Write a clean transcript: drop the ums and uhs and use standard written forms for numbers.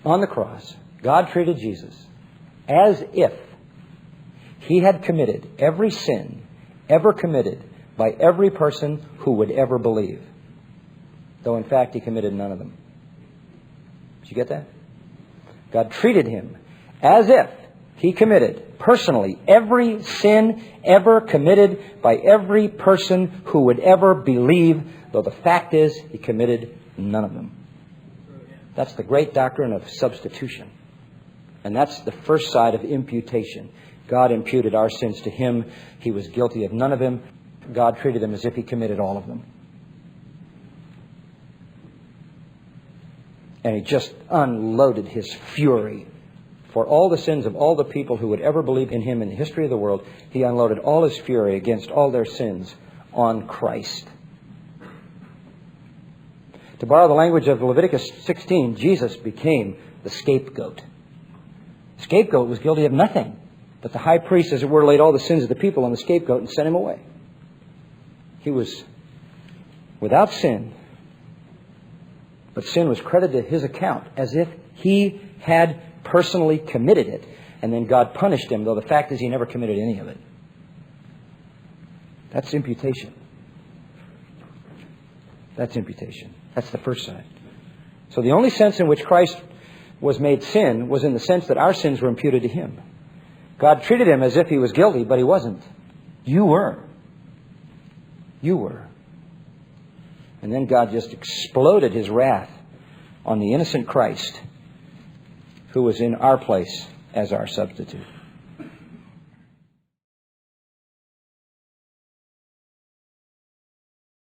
on the cross, God treated Jesus as if He had committed every sin ever committed by every person who would ever believe. Though in fact He committed none of them. Did you get that? God treated Him as if He committed personally every sin ever committed by every person who would ever believe, though the fact is He committed none of them. That's the great doctrine of substitution. And that's the first side of imputation. God imputed our sins to Him. He was guilty of none of them. God treated Him as if He committed all of them. And He just unloaded His fury for all the sins of all the people who would ever believe in Him in the history of the world. He unloaded all His fury against all their sins on Christ. To borrow the language of Leviticus 16, Jesus became the scapegoat. The scapegoat was guilty of nothing. But the high priest, as it were, laid all the sins of the people on the scapegoat and sent him away. He was without sin, but sin was credited to his account as if he had personally committed it. And then God punished him, though the fact is he never committed any of it. That's imputation. That's imputation. That's the first side. So the only sense in which Christ was made sin was in the sense that our sins were imputed to Him. God treated Him as if He was guilty, but He wasn't. You were. You were. And then God just exploded His wrath on the innocent Christ, who was in our place as our substitute.